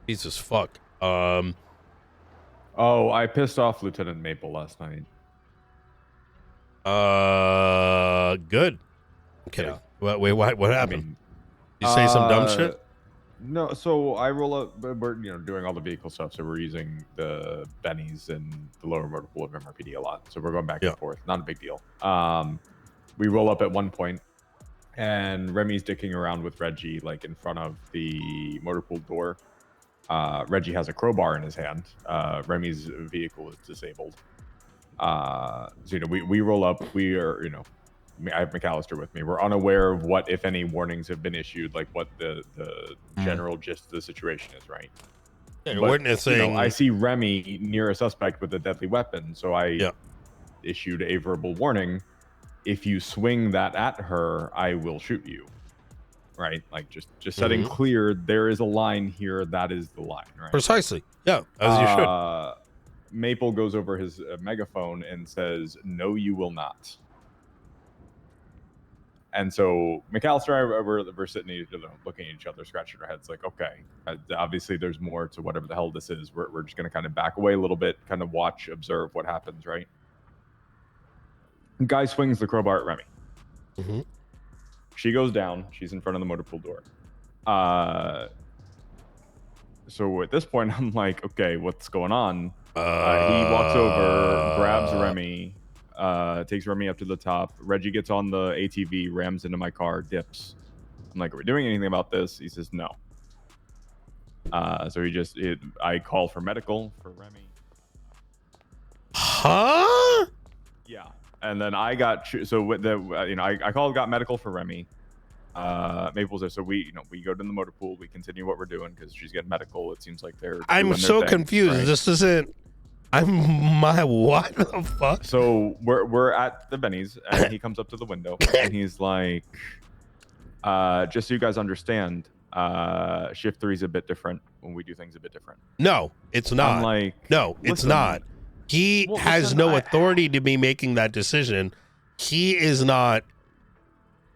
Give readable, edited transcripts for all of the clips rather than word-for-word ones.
Jesus fuck. Oh, I pissed off Lieutenant Maple last night. Good. I'm kidding. Yeah. Wait, what I happened? mean, You say some dumb shit? no. So I roll up. We're doing all the vehicle stuff. So we're using the Bennies and the lower motor pool of MRPD a lot. So we're going back Yeah. and forth. Not a big deal. We roll up at one point, and Remy's dicking around with Reggie like in front of the motor pool door. Reggie has a crowbar in his hand. Remy's vehicle is disabled. So we roll up. We are I have McAllister with me. We're unaware of what, if any, warnings have been issued, like what the general gist of the situation is, right? Yeah, you're But witnessing. I see Remy near a suspect with a deadly weapon, so I issued a verbal warning. If you swing that at her, I will shoot you. Right? Like just setting clear there is a line here. That is the line, right? Precisely. Yeah, as you should. Maple goes over his megaphone and says, "No, you will not." And so McAllister and I, we're sitting looking at each other, scratching our heads like, okay, obviously there's more to whatever the hell this is. We're just going to kind of back away a little bit, kind of watch, observe what happens, right? Guy swings the crowbar at Remy. Mm-hmm. She goes down. She's in front of the motor pool door. So at this point, I'm like, okay, what's going on? He walks over, grabs Remy, takes Remy up to the top. Reggie gets on the ATV, rams into my car, dips. I'm like, are we doing anything about this? He says no. So I call for medical for Remy. Huh? Yeah. And then I got, so with the, I called, got medical for Remy. Maple's there. So we go to the motor pool. We continue what we're doing because she's getting medical. It seems like I'm so confused. Right? This isn't. What the fuck? So we're at the Benny's, and he comes up to the window, and he's like, just so you guys understand, shift 3 is a bit different when we do things a bit different. No, it's not. I'm like, no, it's not. He has no authority to be making that decision. He is not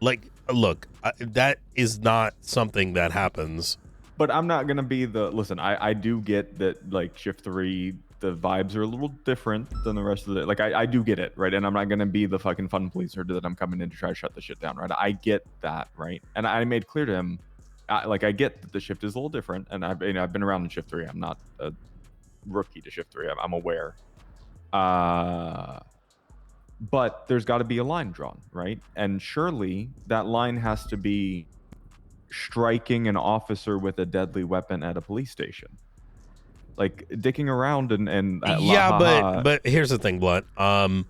like, look, that is not something that happens. But I'm not gonna be listen. I do get that, like, shift 3, the vibes are a little different than the rest of the, like, I do get it, right? And I'm not gonna be the fucking fun policer that I'm coming in to try to shut the shit down, right? I get that, right? And I made clear to him, I get that the shift is a little different, and I've been around in shift 3. I'm not a rookie to shift 3. I'm aware. But there's got to be a line drawn, right? And surely that line has to be striking an officer with a deadly weapon at a police station. Like, dicking around and yeah, but here's the thing, Blunt. I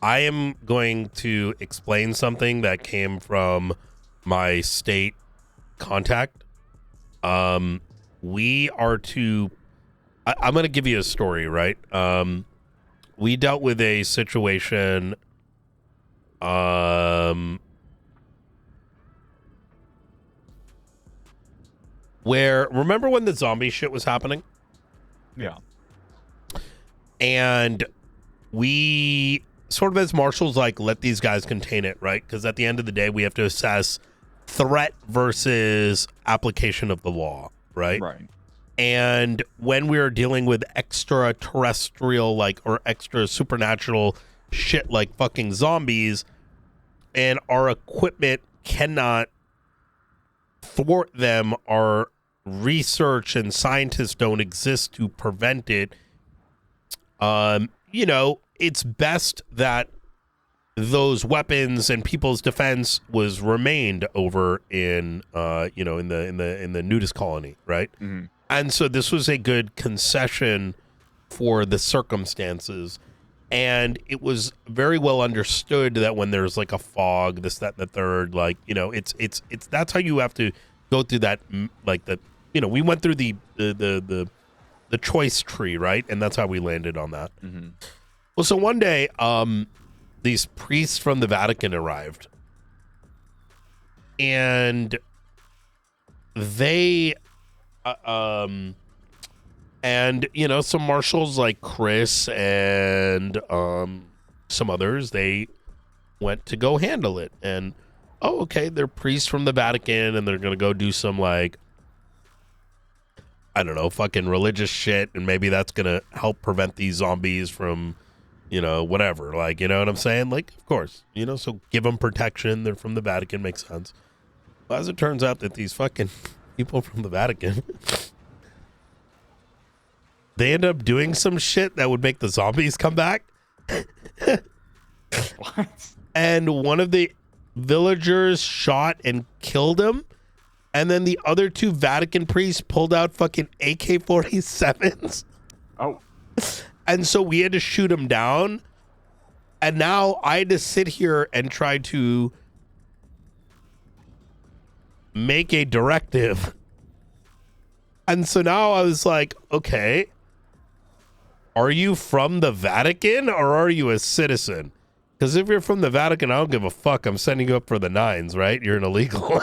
am going to explain something that came from my state contact. We are to. I'm going to give you a story, right? We dealt with a situation. Where, remember when the zombie shit was happening? Yeah. And we sort of, as marshals, like, let these guys contain it, right? Because at the end of the day, we have to assess threat versus application of the law, right? Right. And when we are dealing with extraterrestrial, like, or extra supernatural shit like fucking zombies, and our equipment cannot thwart them, our research and scientists don't exist to prevent it, it's best that those weapons and people's defense was remained over in in the nudist colony, right? Mm-hmm. And so this was a good concession for the circumstances, and it was very well understood that when there's like a fog, this, that, and the third, like, it's that's how you have to go through that, like, the, we went through the choice tree, right? And that's how we landed on that. Mm-hmm. Well, so one day, these priests from the Vatican arrived, and they, some marshals like Chris and some others, they went to go handle it. And, okay, they're priests from the Vatican, and they're going to go do some, like, I don't know, fucking religious shit, and maybe that's gonna help prevent these zombies from, whatever. Like, you know what I'm saying? Like, of course, so give them protection. They're from the Vatican, makes sense. Well, as it turns out that these fucking people from the Vatican, they end up doing some shit that would make the zombies come back. What? And one of the villagers shot and killed him. And then the other 2 Vatican priests pulled out fucking AK-47s. Oh. And so we had to shoot him down. And now I had to sit here and try to make a directive. And so now I was like, okay, are you from the Vatican or are you a citizen? Because if you're from the Vatican, I don't give a fuck. I'm sending you up for the 9s, right? You're an illegal.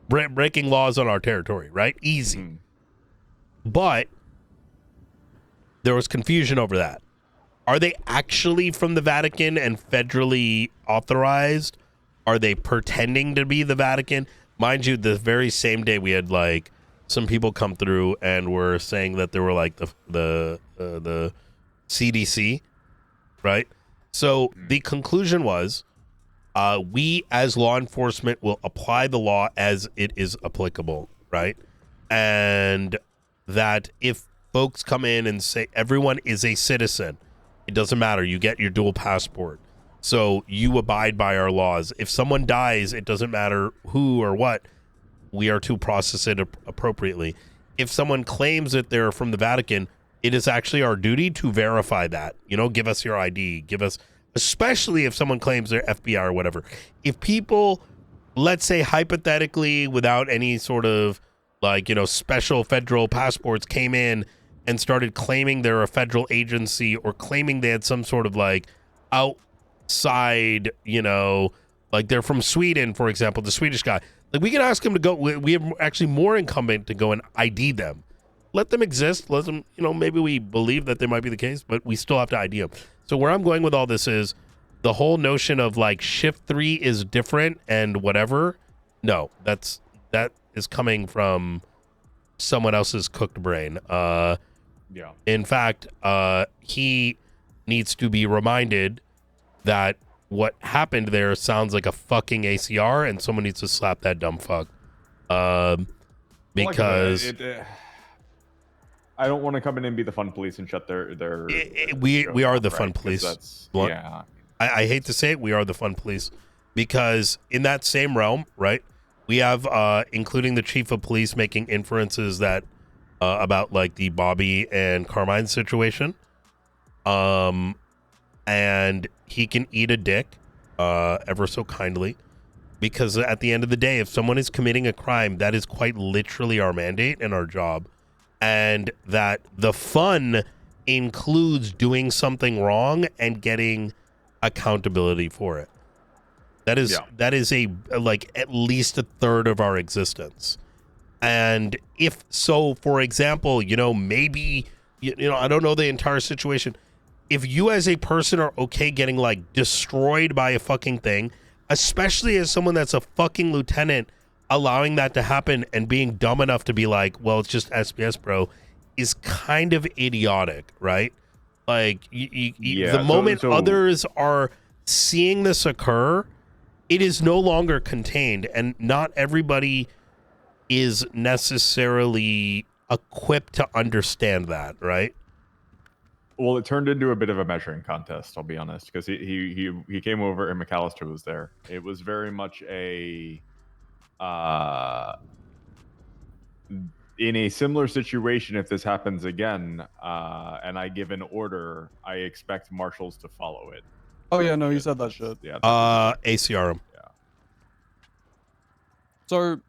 Breaking laws on our territory, right? Easy. But there was confusion over that. Are they actually from the Vatican and federally authorized? Are they pretending to be the Vatican? Mind you, the very same day we had like some people come through and were saying that they were like the CDC, right? So the conclusion was, we as law enforcement will apply the law as it is applicable, right? And that if folks come in and say everyone is a citizen, it doesn't matter. You get your dual passport. So you abide by our laws. If someone dies, it doesn't matter who or what. We are to process it appropriately. If someone claims that they're from the Vatican, it is actually our duty to verify that. Give us your ID. Give us, especially if someone claims they're FBI or whatever. If people, let's say hypothetically, without any sort of special federal passports came in and started claiming they're a federal agency or claiming they had some sort of outside, like they're from Sweden, for example, the Swedish guy. Like we can ask him to go. We have actually more incumbent to go and ID them. Let them exist. Let them, maybe we believe that they might be the case, but we still have to ID them. So where I'm going with all this is the whole notion of like shift 3 is different and whatever. No, that is coming from someone else's cooked brain. Yeah. In fact, he needs to be reminded that what happened there sounds like a fucking ACR, and someone needs to slap that dumb fuck. Because I don't want to come in and be the fun police and shut their we are the fun police. Yeah. I hate to say it, we are the fun police, because in that same realm, right, we have including the chief of police making inferences that about like the Bobby and Carmine situation, and he can eat a dick ever so kindly, because at the end of the day, if someone is committing a crime, that is quite literally our mandate and our job, and that the fun includes doing something wrong and getting accountability for it. That is a like at least a third of our existence. And if so, for example, maybe I don't know the entire situation. If you as a person are okay getting like destroyed by a fucking thing, especially as someone that's a fucking lieutenant, allowing that to happen and being dumb enough to be like, well, it's just SBS, bro, is kind of idiotic, right? Like the moment others are seeing this occur, it is no longer contained, and not everybody is necessarily equipped to understand that, right? Well, it turned into a bit of a measuring contest, I'll be honest, because he came over and McAllister was there. It was very much a in a similar situation. If this happens again, and I give an order, I expect marshals to follow it. Oh yeah, no, he said that shit. Yeah. ACR him. Yeah. So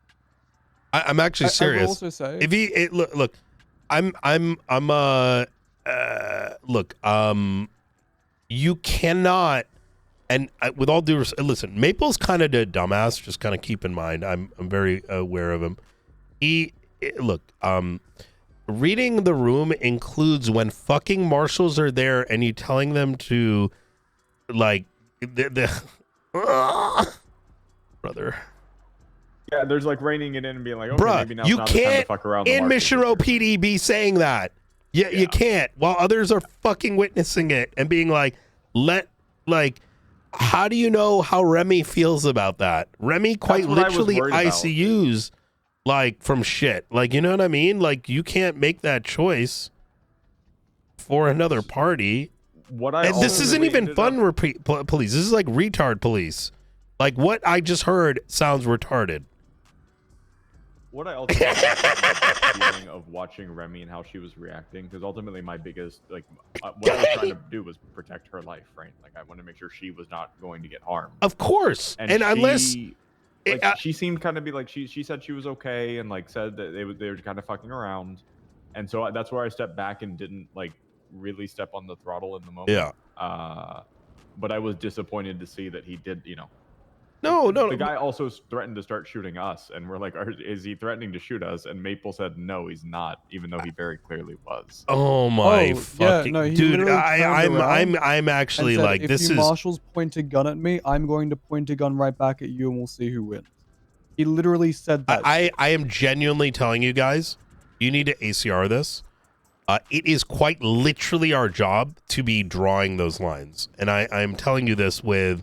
I'm actually serious. I will also say, if he look, you cannot, and with all due respect, listen, Maple's kind of a dumbass. Just kind of keep in mind, I'm very aware of him. Reading the room includes when fucking marshals are there and you telling them to, like, brother. Yeah, there's like reining it in and being like, okay, Bruh, maybe now's you not the time to can't fuck around. The in market Mission this Row year. PD be saying that. Yeah, you can't. While others are fucking witnessing it and being like, how do you know how Remy feels about that? Remy quite what I was literally worried about. ICUs like from shit. Like, you know what I mean? Like, you can't make that choice for another party. What I And this also isn't really even ended fun up- police. This is like retard police. Like, what I just heard sounds retarded. What I also got the feeling of watching Remy and how she was reacting, because ultimately my biggest what I was trying to do was protect her life, right? Like I wanted to make sure she was not going to get harmed. Of course, and she, unless she seemed kind of be like she said she was okay and like said that they were kind of fucking around, and so that's where I stepped back and didn't like really step on the throttle in the moment. Yeah. But I was disappointed to see that he did, No. The guy also threatened to start shooting us, and we're like, is he threatening to shoot us? And Maple said, no, he's not, even though he very clearly was. Oh my fucking he dude! literally turned around I'm actually and said, like, if this you is marshals point a gun at me, I'm going to point a gun right back at you, and we'll see who wins. He literally said that. I am genuinely telling you guys, you need to ACR this. It is quite literally our job to be drawing those lines, and I'm telling you this with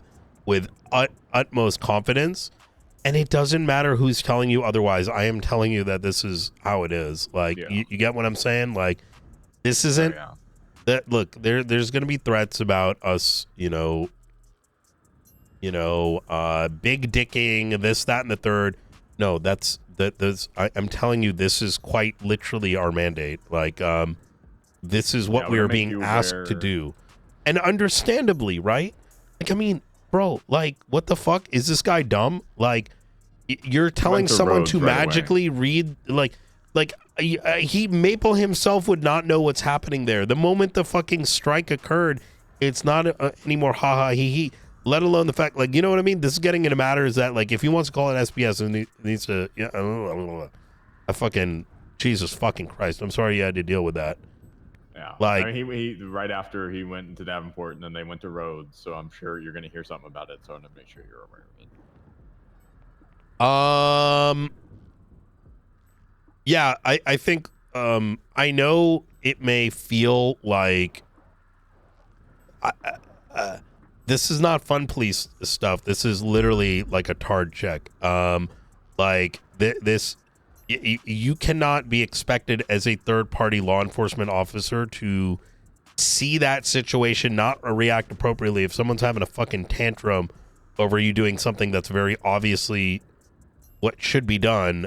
utmost confidence. And it doesn't matter who's telling you otherwise. I am telling you that this is how it is. Like, you get what I'm saying? Like, this isn't that. Look, there's going to be threats about us, big dicking, this, that, and the third. No, I'm telling you, this is quite literally our mandate. Like, this is what we are being asked to do. And understandably, right? Like, I mean, bro, like, what the fuck? Is this guy dumb? Like, you're telling someone to magically read, he Maple himself would not know what's happening there. The moment the fucking strike occurred, it's not anymore ha he he. Let alone the fact, like, you know what I mean? This is getting into matters that, like, if he wants to call it SPS, and he needs to, I fucking, Jesus fucking Christ. I'm sorry you had to deal with that. Yeah. Like, I mean, he right after he went into Davenport, and then they went to Rhodes, so I'm sure you're going to hear something about it, so I'm going to make sure you're aware of it. Yeah, I think, I know it may feel like, this is not fun police stuff. This is literally like a tard check. You cannot be expected as a third-party law enforcement officer to see that situation, not react appropriately. If someone's having a fucking tantrum over you doing something that's very obviously what should be done,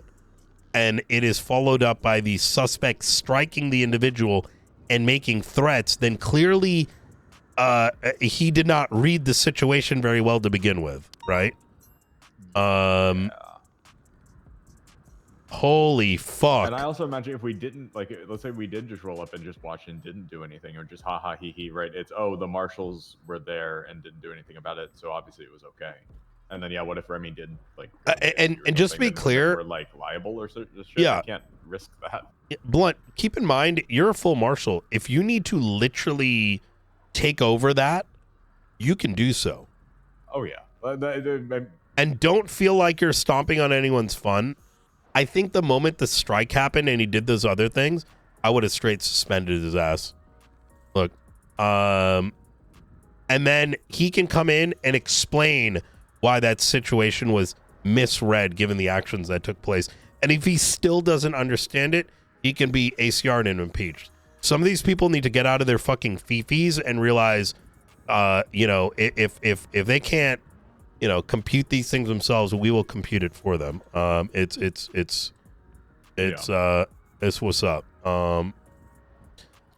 and it is followed up by the suspect striking the individual and making threats, then clearly he did not read the situation very well to begin with, right? Holy fuck. And I also imagine if we didn't, like, let's say we did just roll up and just watch and didn't do anything, or just ha he he, right? It's, oh, the marshals were there and didn't do anything about it, so obviously it was okay. And then, yeah, what if Remy did, like, and just to be clear, we're, like, liable or shit? Yeah. I can't risk that. Blunt, keep in mind, you're a full marshal. If you need to literally take over that, you can do so. Oh, yeah. And don't feel like you're stomping on anyone's fun. I think the moment the strike happened and he did those other things, I would have straight suspended his ass. Look, and then he can come in and explain why that situation was misread given the actions that took place. And if he still doesn't understand it, he can be ACR'd and impeached. Some of these people need to get out of their fucking fifis and realize, if they can't, compute these things themselves, we will compute it for them. It's what's up. I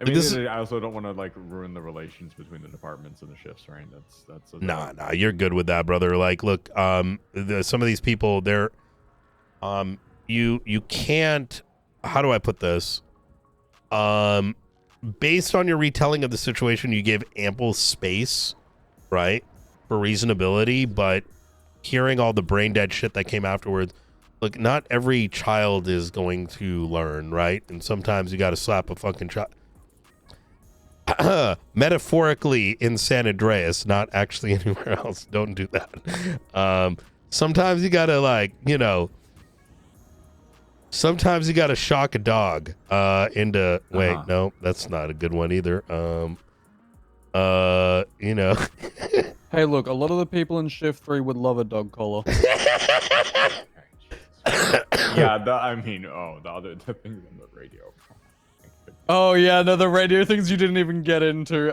mean, I also don't want to, like, ruin the relations between the departments and the shifts, right? That's nah, you're good with that, brother. Like, look, some of these people, they're, you can't, how do I put this? Based on your retelling of the situation, you give ample space, right, for reasonability, but hearing all the brain dead shit that came afterwards, look, not every child is going to learn, right? And sometimes you got to slap a fucking child. Metaphorically in San Andreas, not actually anywhere else. Don't do that. Sometimes you got to, like, Sometimes you gotta shock a dog into wait, Uh-huh. no, that's not a good one either. You know. Hey, look, a lot of the people in Shift 3 would love a dog collar. Yeah, I mean, the things on the radio. Oh yeah, no, the radio things you didn't even get into.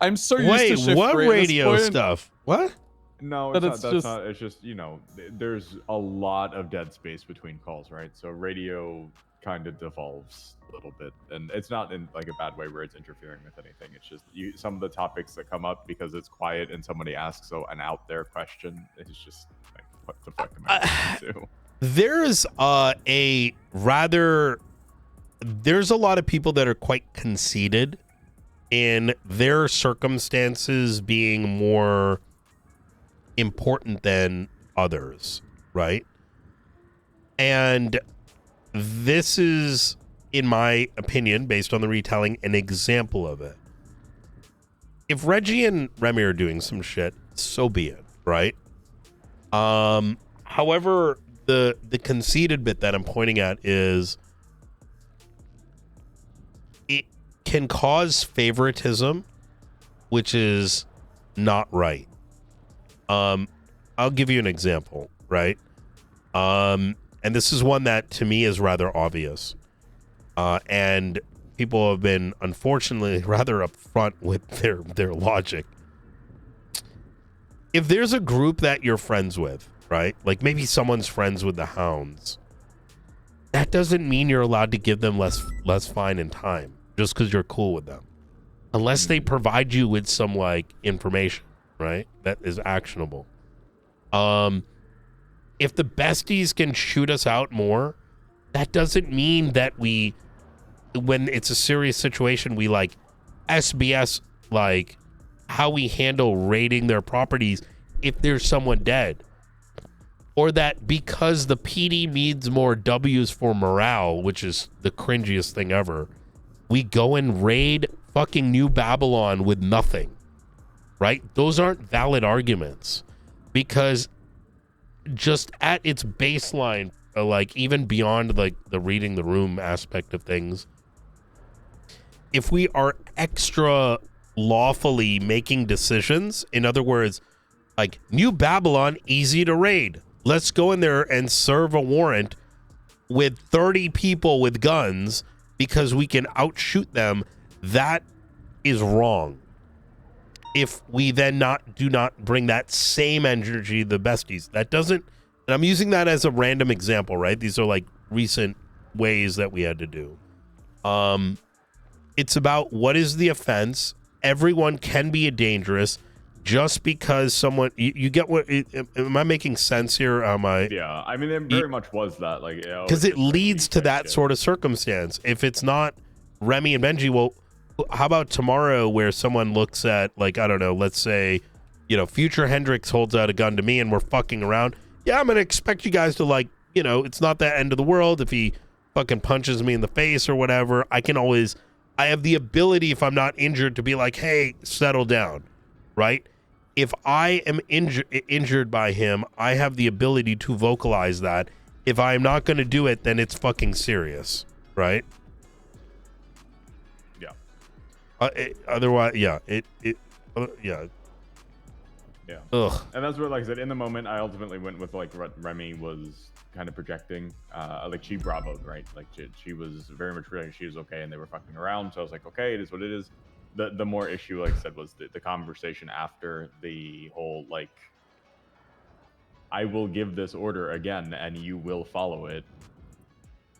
I'm so used Wait, to Shift what 3 at this radio point. stuff? What? No, But it's not. it's That's just- not. It's just there's a lot of dead space between calls, right? So radio kind of devolves a little bit, and it's not in like a bad way where it's interfering with anything. It's just some of the topics that come up because it's quiet and somebody asks an out there question. It's just like, what the fuck am I supposed to do? There's there's a lot of people that are quite conceited in their circumstances being more important than others, right? And this is, in my opinion, based on the retelling, an example of it. If Reggie and Remy are doing some shit, so be it, right? However, the conceited bit that I'm pointing at is it can cause favoritism, which is not right. I'll give you an example, right? And this is one that to me is rather obvious. And people have been unfortunately rather upfront with their logic. If there's a group that you're friends with, right? Like maybe someone's friends with the hounds. That doesn't mean you're allowed to give them less fine and time just because you're cool with them. Unless they provide you with some like information, right? That is actionable. If the besties can shoot us out more, that doesn't mean that when it's a serious situation, we like SBS like how we handle raiding their properties if there's someone dead. Or that because the PD needs more W's for morale, which is the cringiest thing ever, we go and raid fucking New Babylon with nothing, right? Those aren't valid arguments because just at its baseline, like even beyond like the reading the room aspect of things, if we are extra lawfully making decisions, in other words, like New Babylon, easy to raid. Let's go in there and serve a warrant with 30 people with guns because we can outshoot them. That is wrong. If we then do not bring that same energy to the besties, that doesn't, and I'm using that as a random example, right? These are like recent ways that we had to do. It's about what is the offense. Everyone can be dangerous. Just because someone, you get what? Am I making sense here? Yeah, I mean, it very much was that, like, because it leads to that sort of circumstance. If it's not Remy and Benji, well, how about tomorrow where someone looks at, like, I don't know, let's say, Future Hendrix holds out a gun to me and we're fucking around. Yeah, I'm gonna expect you guys to like, it's not the end of the world if he fucking punches me in the face or whatever. I have the ability, if I'm not injured, to be like, hey, settle down. Right? If I am injured by him, I have the ability to vocalize that. If I am not going to do it, then it's fucking serious, right? Yeah. Otherwise, yeah, yeah. Yeah. Ugh. And that's where, like I said, in the moment, I ultimately went with like what Remy was kind of projecting. Like she bravoed, right? Like she was very much like she was okay, and they were fucking around. So I was like, okay, it is what it is. The more issue, like I said, was the conversation after the whole, like, I will give this order again and you will follow it.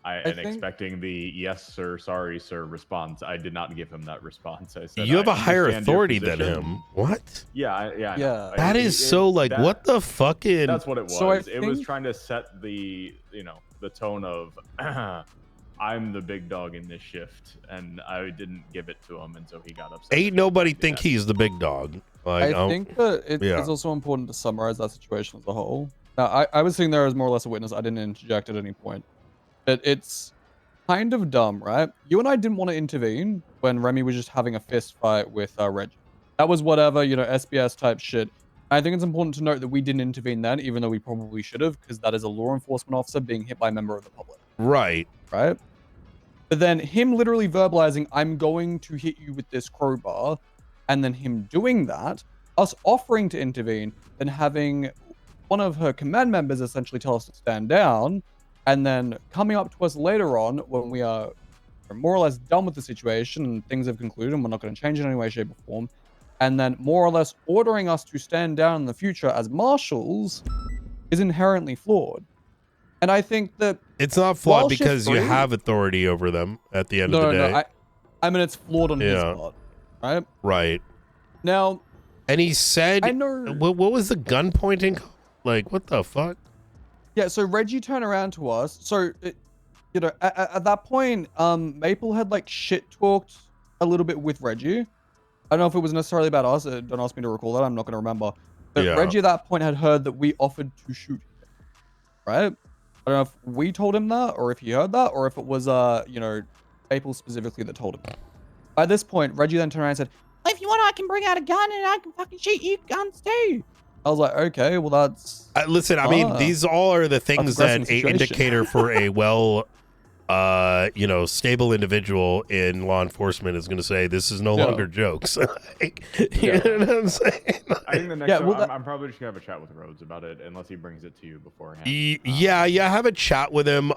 Expecting the yes sir, sorry sir response. I did not give him that response. I said, You have a higher understand your authority than position. him. What? Yeah. That is so like, what the fucking... That's what it was. So It was trying to set the, the tone of I'm the big dog in this shift, and I didn't give it to him, and so he got upset. Ain't nobody think he's the big dog. Like, I think that it's also important to summarize that situation as a whole. Now, I was sitting there as more or less a witness. I didn't interject at any point. But it's kind of dumb, right? You and I didn't want to intervene when Remy was just having a fist fight with Reggie. That was whatever, SBS type shit. I think it's important to note that we didn't intervene then, even though we probably should have, because that is a law enforcement officer being hit by a member of the public. Right. Right? But then him literally verbalizing, I'm going to hit you with this crowbar, and then him doing that, us offering to intervene, then having one of her command members essentially tell us to stand down, and then coming up to us later on when we are more or less done with the situation and things have concluded and we're not going to change in any way, shape, or form, and then more or less ordering us to stand down in the future as marshals is inherently flawed. And I think that it's not flawed while because you Shift 3 have authority over them at the end of the day. No, I mean, it's flawed on his part, right? Right. Now, and he said, I know. What was the gun pointing? Like, what the fuck? Yeah, so Reggie turned around to us. So, you know, at that point, Maple had like shit talked a little bit with Reggie. I don't know if it was necessarily about us. Don't ask me to recall that. I'm not going to remember. But Reggie at that point had heard that we offered to shoot him, right? I don't know if we told him that, or if he heard that, or if it was, you know, Maple specifically that told him that. By this point, Reggie then turned around and said, if you want, I can bring out a gun and I can fucking shoot you guns too. I was like, okay, well, that's... listen, I mean, these all are the things that an indicator for a well, you know, stable individual in law enforcement is going to say, this is no longer jokes. Like, you know what I'm saying? Like, I think the next I'm probably just going to have a chat with Rhodes about it, unless he brings it to you beforehand. Yeah, have a chat with him.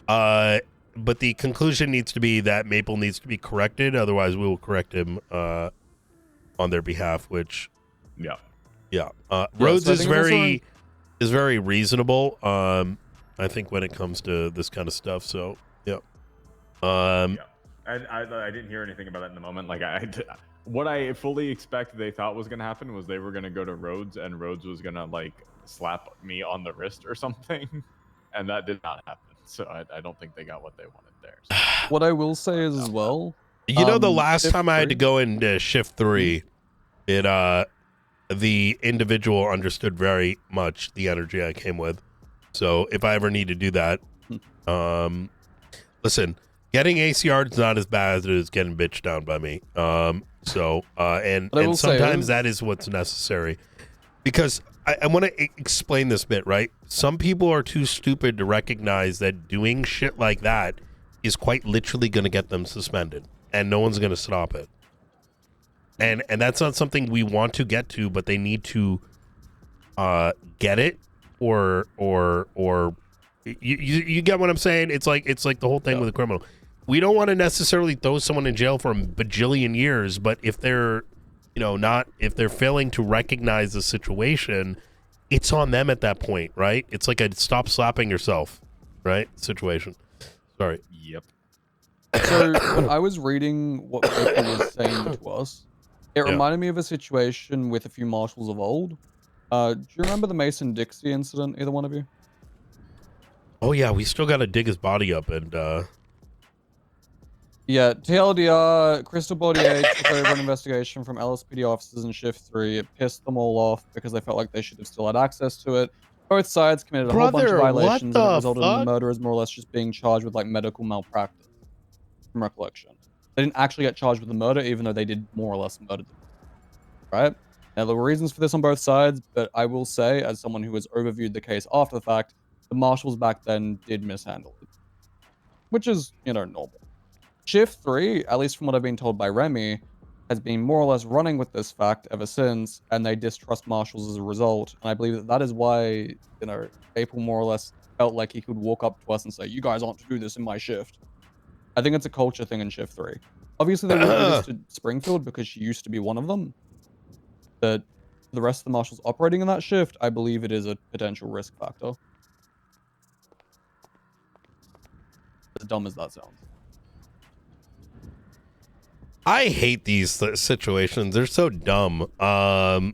But the conclusion needs to be that Maple needs to be corrected. Otherwise, we will correct him on their behalf, which... Yeah. Rhodes is very reasonable. I think when it comes to this kind of stuff. So yeah. I didn't hear anything about that in the moment. Like what I fully expect they thought was gonna happen was they were gonna go to Rhodes and Rhodes was gonna like slap me on the wrist or something, and that did not happen. So I don't think they got what they wanted there. So. What I will say is as well. You know, the last time I had to go into shift 3, the individual understood very much the energy I came with. So if I ever need to do that, listen, getting ACR is not as bad as it is getting bitched down by me. And sometimes that is what's necessary, because I want to explain this bit, right? Some people are too stupid to recognize that doing shit like that is quite literally going to get them suspended, and no one's going to stop it. And that's not something we want to get to, but they need to get it, or you get what I'm saying? It's like the whole thing with a criminal. We don't want to necessarily throw someone in jail for a bajillion years, but if they're, you know, if they're failing to recognize the situation, it's on them at that point, right? It's like a stop slapping yourself, right? Situation. Sorry. Yep. So when I was reading what people was saying to us, it reminded me of a situation with a few marshals of old. Do you remember the Mason-Dixie incident, either one of you? Oh, yeah, we still got to dig his body up and... Yeah, TLDR, Crystal Bordier took over an investigation from LSPD officers in Shift 3. It pissed them all off because they felt like they should have still had access to it. Both sides committed a whole bunch of violations, and it resulted in the murderers more or less just being charged with, like, medical malpractice, from recollection. They didn't actually get charged with the murder, even though they did more or less murder them. Right? Now, there were reasons for this on both sides, but I will say, as someone who has overviewed the case after the fact, the marshals back then did mishandle it. Which is, you know, normal. Shift 3, at least from what I've been told by Remy, has been more or less running with this fact ever since, and they distrust marshals as a result. And I believe that that is why, you know, April more or less felt like he could walk up to us and say, you guys aren't to do this in my shift. I think it's a culture thing in Shift 3. Obviously, they wouldn't do this to Springfield because she used to be one of them. But for the rest of the marshals operating in that shift, I believe it is a potential risk factor. As dumb as that sounds. I hate these situations. They're so dumb. Yeah,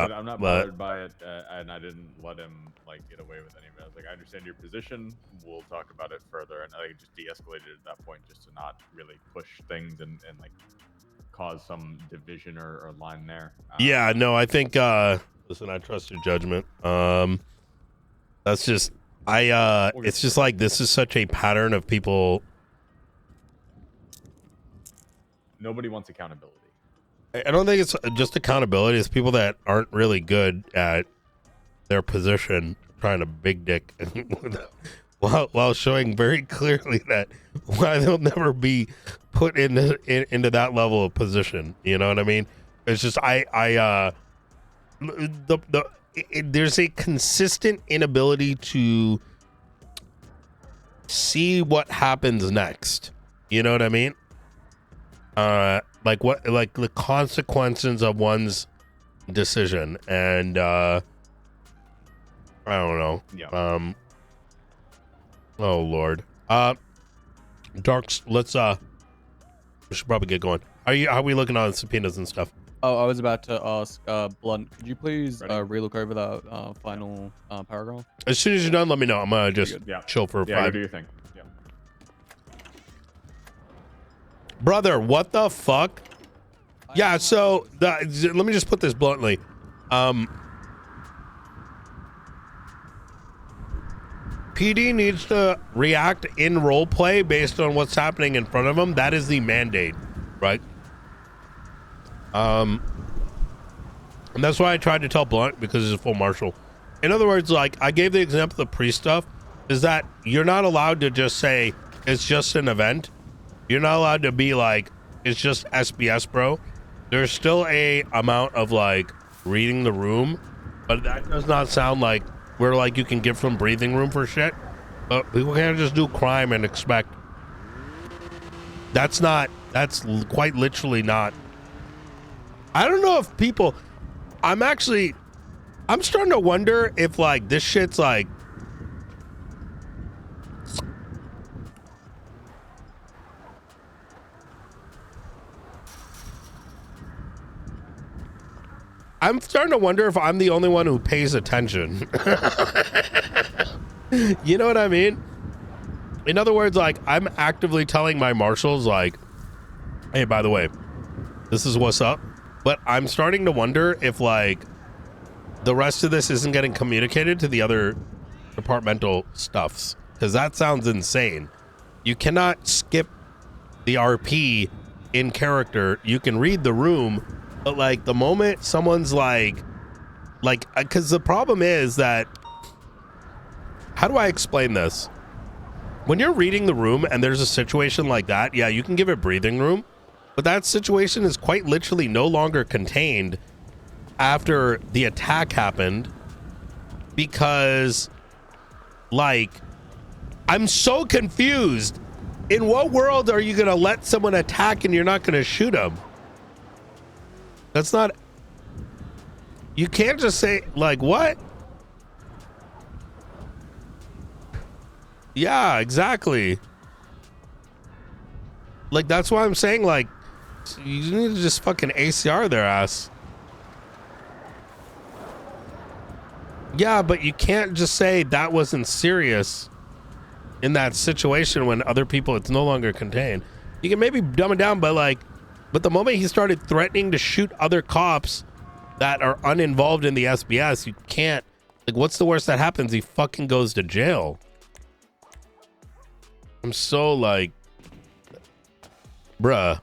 I'm not bothered by it, and I didn't let him like get away with any of it. I was like, I understand your position. We'll talk about it further, and I just de-escalated at that point just to not really push things and like cause some division or line there. Yeah, no, I think. Listen, I trust your judgment. That's just it's just like this is such a pattern of people. Nobody wants accountability. I don't think it's just accountability. It's people that aren't really good at their position trying to big dick while showing very clearly that why they'll never be put into that level of position. You know what I mean? It's just there's a consistent inability to see what happens next. You know what I mean? Like the consequences of one's decision, and I don't know. Yeah. Oh Lord. Darks, let's we should probably get going. How are we looking on subpoenas and stuff? Oh, I was about to ask Blunt, could you please relook over that final paragraph? As soon as you're done, let me know. I'm gonna just chill for 5. Yeah, do your thing. Yeah. Brother, what the fuck? Yeah, so let me just put this bluntly. PD needs to react in role play based on what's happening in front of them. That is the mandate, right? And that's why I tried to tell Blunt, because he's a full marshal. In other words, like I gave the example of the pre-stuff, is that you're not allowed to just say it's just an event. You're not allowed to be like it's just SBS, bro. There's still a amount of like reading the room, but that does not sound like where like you can give some breathing room for shit. But people can't just do crime and expect. That's quite literally not. I don't know if people. I'm starting to wonder if like this shit's like. I'm starting to wonder if I'm the only one who pays attention. You know what I mean? In other words, like I'm actively telling my marshals like, hey, by the way, this is what's up. But I'm starting to wonder if like the rest of this isn't getting communicated to the other departmental stuffs, because that sounds insane. You cannot skip the RP in character. You can read the room, but like the moment someone's like because the problem is that, how do I explain this? When you're reading the room and there's a situation like that, yeah, you can give it breathing room. But that situation is quite literally no longer contained after the attack happened, because like I'm so confused. In what world are you going to let someone attack and you're not going to shoot them? That's not. You can't just say like what? Yeah, exactly. Like that's why I'm saying like you need to just fucking ACR their ass. Yeah, but you can't just say that wasn't serious in that situation when other people, it's no longer contained. You can maybe dumb it down, but the moment he started threatening to shoot other cops that are uninvolved in the SBS, you can't, like, what's the worst that happens? He fucking goes to jail. I'm so like, bruh.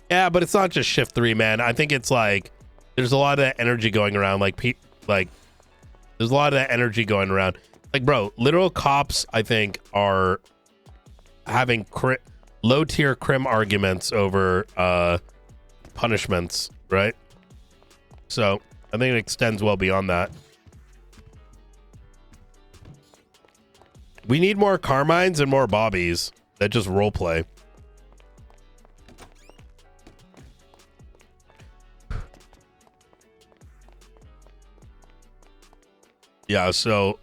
Yeah, but it's not just shift 3, man. I think it's like there's a lot of that energy going around. There's a lot of that energy going around. Like, bro, literal cops, I think, are having low tier crim arguments over punishments, right? So I think it extends well beyond that. We need more Carmines and more Bobbies that just role play. Yeah, so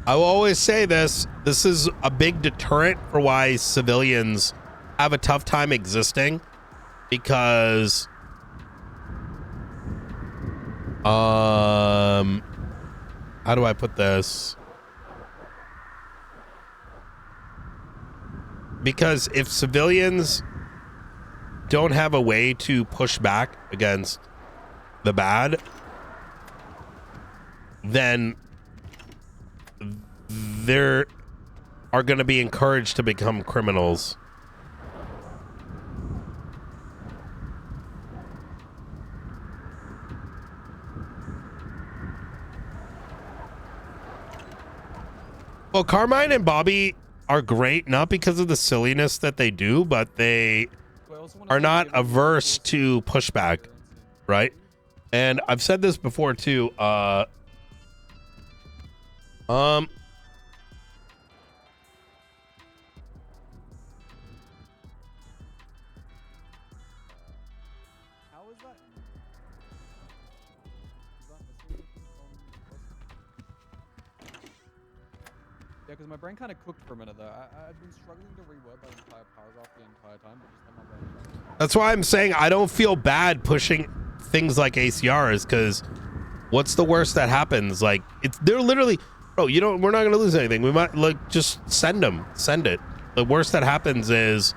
I will always say this is a big deterrent for why civilians have a tough time existing, because How do I put this? Because if civilians don't have a way to push back against the bad, then they are going to be encouraged to become criminals. Well, Carmine and Bobby are great, not because of the silliness that they do, but they are not averse to pushback, right? And I've said this before too. Yeah, because my brain kind of cooked for a minute there. I've been struggling to reword that entire paragraph the entire time, but just let my brain. That's why I'm saying I don't feel bad pushing things like ACRs, because what's the worst that happens? Like, they're literally, bro, we're not gonna lose anything. We might just send it. The worst that happens is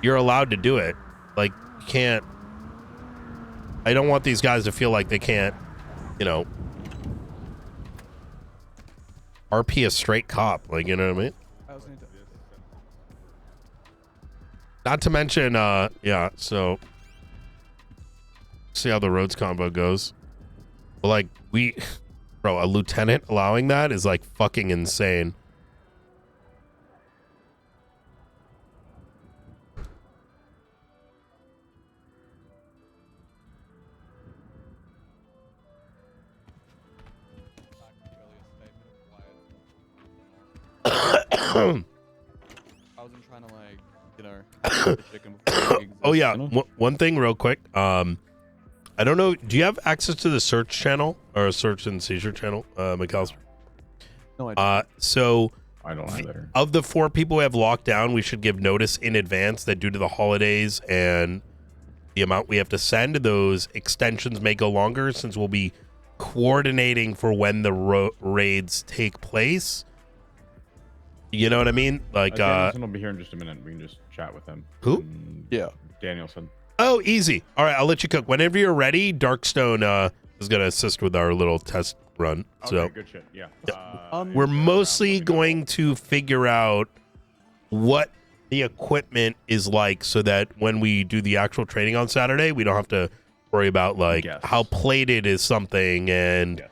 you're allowed to do it. Like, you can't. I don't want these guys to feel like they can't, RP a straight cop, like, you know what I mean? Not to mention, yeah, so see how the roads combo goes. But like, bro, a lieutenant allowing that is like fucking insane. I wasn't trying to, like, the chicken before it exists, Oh yeah, one thing real quick. I don't know, do you have access to the search channel or search and seizure channel, McAllister? No, I don't. So I don't either. of the 4 people we have locked down, we should give notice in advance that due to the holidays and the amount we have to send, those extensions may go longer, since we'll be coordinating for when the raids take place. You know what I mean? Like, Danielson will be here in just a minute. We can just chat with him. Who? Yeah. Danielson. Oh, easy. All right, I'll let you cook. Whenever you're ready, Darkstone is going to assist with our little test run. Okay, So good shit. Yeah. we're mostly going to figure out what the equipment is like, so that when we do the actual training on Saturday, we don't have to worry about like how plated is something and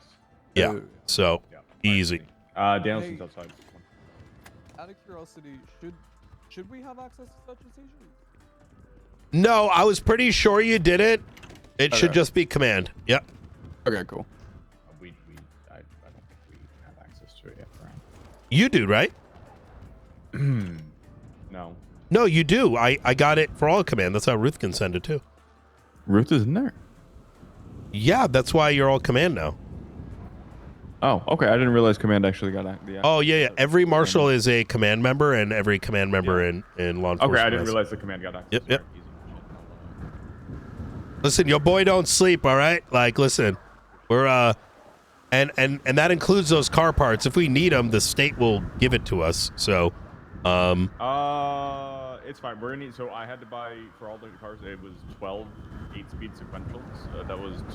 yeah. So easy. Danielson's outside. Out of curiosity, should we have access to such a seizure? No, I was pretty sure you did it. It should just be command. Yep. Okay, cool. I don't think we have access to it yet, Brian. You do, right? No. No, you do. I got it for all command. That's how Ruth can send it too. Ruth is in there. Yeah, that's why you're all command now. Oh, okay. I didn't realize command actually got the. Oh yeah. Every marshal is a command member, and every command member in law enforcement. Okay, I didn't realize the command got access. Yep. Listen, your boy don't sleep. All right. Like, listen, we're and that includes those car parts. If we need them, the state will give it to us. So, it's fine. We're gonna need. So I had to buy for all the cars. It was 12 8-speed sequentials. That was